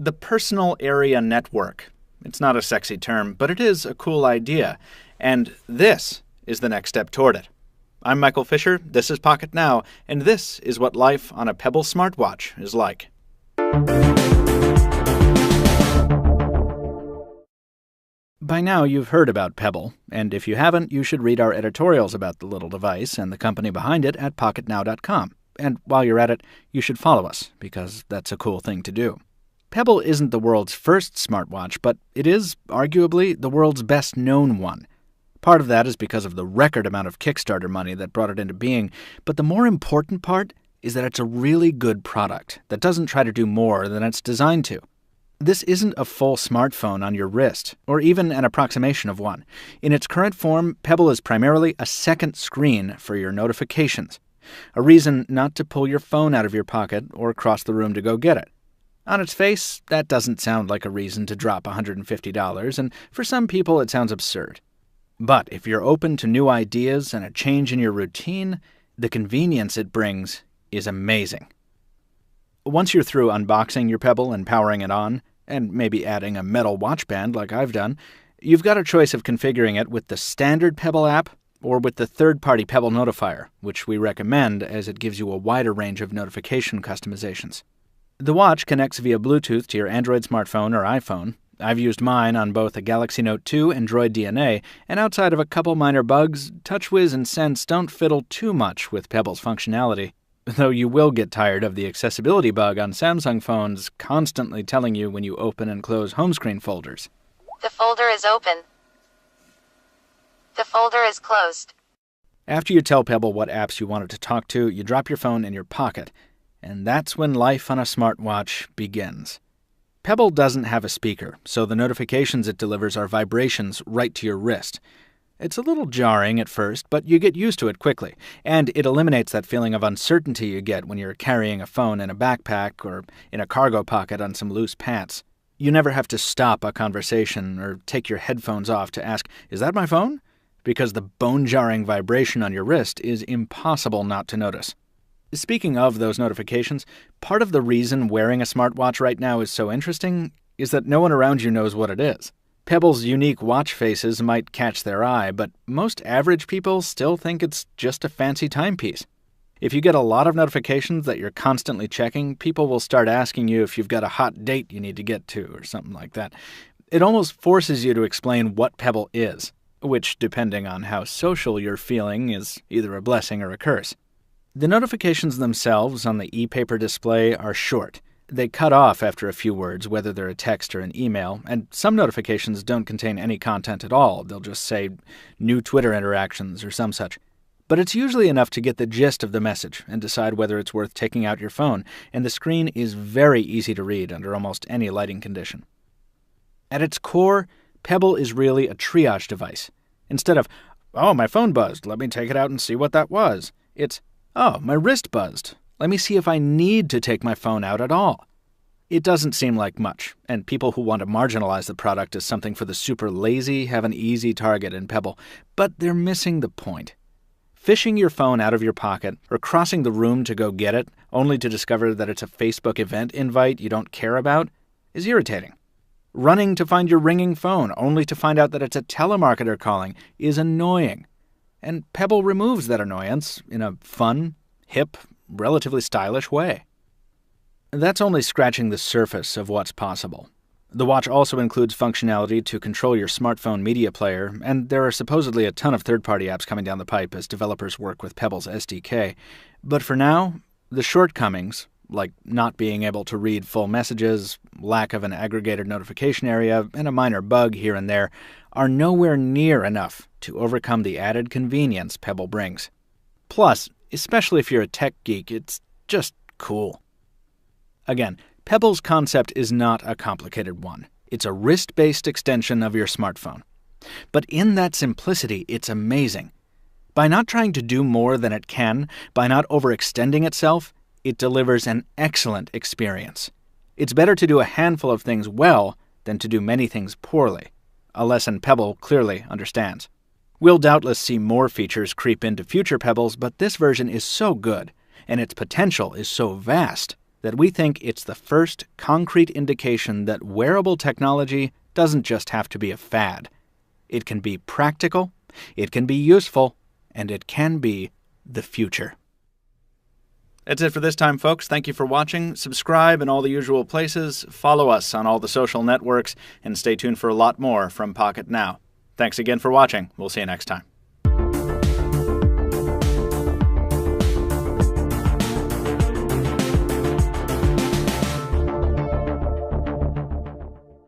The personal area network. It's not a sexy term, but it is a cool idea. And this is the next step toward it. I'm Michael Fisher, this is Pocket Now, and this is what life on a Pebble smartwatch is like. By now you've heard about Pebble, and if you haven't, you should read our editorials about the little device and the company behind it at pocketnow.com. And while you're at it, you should follow us, because that's a cool thing to do. Pebble isn't the world's first smartwatch, but it is, arguably, the world's best-known one. Part of that is because of the record amount of Kickstarter money that brought it into being, but the more important part is that it's a really good product that doesn't try to do more than it's designed to. This isn't a full smartphone on your wrist, or even an approximation of one. In its current form, Pebble is primarily a second screen for your notifications. A reason not to pull your phone out of your pocket or cross the room to go get it. On its face, that doesn't sound like a reason to drop $150, and for some people it sounds absurd. But if you're open to new ideas and a change in your routine, the convenience it brings is amazing. Once you're through unboxing your Pebble and powering it on, and maybe adding a metal watch band like I've done, you've got a choice of configuring it with the standard Pebble app or with the third-party Pebble Notifier, which we recommend as it gives you a wider range of notification customizations. The watch connects via Bluetooth to your Android smartphone or iPhone. I've used mine on both a Galaxy Note 2 and Droid DNA, and outside of a couple minor bugs, TouchWiz and Sense don't fiddle too much with Pebble's functionality. Though you will get tired of the accessibility bug on Samsung phones constantly telling you when you open and close home screen folders. The folder is open. The folder is closed. After you tell Pebble what apps you want it to talk to, you drop your phone in your pocket. And that's when life on a smartwatch begins. Pebble doesn't have a speaker, so the notifications it delivers are vibrations right to your wrist. It's a little jarring at first, but you get used to it quickly, and it eliminates that feeling of uncertainty you get when you're carrying a phone in a backpack or in a cargo pocket on some loose pants. You never have to stop a conversation or take your headphones off to ask, "Is that my phone?" Because the bone-jarring vibration on your wrist is impossible not to notice. Speaking of those notifications, part of the reason wearing a smartwatch right now is so interesting is that no one around you knows what it is. Pebble's unique watch faces might catch their eye, but most average people still think it's just a fancy timepiece. If you get a lot of notifications that you're constantly checking, people will start asking you if you've got a hot date you need to get to or something like that. It almost forces you to explain what Pebble is, which, depending on how social you're feeling, is either a blessing or a curse. The notifications themselves on the e-paper display are short. They cut off after a few words, whether they're a text or an email, and some notifications don't contain any content at all. They'll just say, "new Twitter interactions" or some such. But it's usually enough to get the gist of the message and decide whether it's worth taking out your phone, and the screen is very easy to read under almost any lighting condition. At its core, Pebble is really a triage device. Instead of, "Oh, my phone buzzed, let me take it out and see what that was," it's, "Oh, my wrist buzzed. Let me see if I need to take my phone out at all." It doesn't seem like much, and people who want to marginalize the product as something for the super lazy have an easy target in Pebble, but they're missing the point. Fishing your phone out of your pocket or crossing the room to go get it, only to discover that it's a Facebook event invite you don't care about, is irritating. Running to find your ringing phone, only to find out that it's a telemarketer calling, is annoying. And Pebble removes that annoyance in a fun, hip, relatively stylish way. That's only scratching the surface of what's possible. The watch also includes functionality to control your smartphone media player, and there are supposedly a ton of third-party apps coming down the pipe as developers work with Pebble's SDK. But for now, the shortcomings, like not being able to read full messages, lack of an aggregated notification area, and a minor bug here and there, are nowhere near enough to overcome the added convenience Pebble brings. Plus, especially if you're a tech geek, it's just cool. Again, Pebble's concept is not a complicated one. It's a wrist-based extension of your smartphone. But in that simplicity, it's amazing. By not trying to do more than it can, by not overextending itself, it delivers an excellent experience. It's better to do a handful of things well than to do many things poorly, a lesson Pebble clearly understands. We'll doubtless see more features creep into future Pebbles, but this version is so good, and its potential is so vast, that we think it's the first concrete indication that wearable technology doesn't just have to be a fad. It can be practical, it can be useful, and it can be the future. That's it for this time, folks. Thank you for watching. Subscribe in all the usual places, follow us on all the social networks, and stay tuned for a lot more from Pocket Now. Thanks again for watching. We'll see you next time.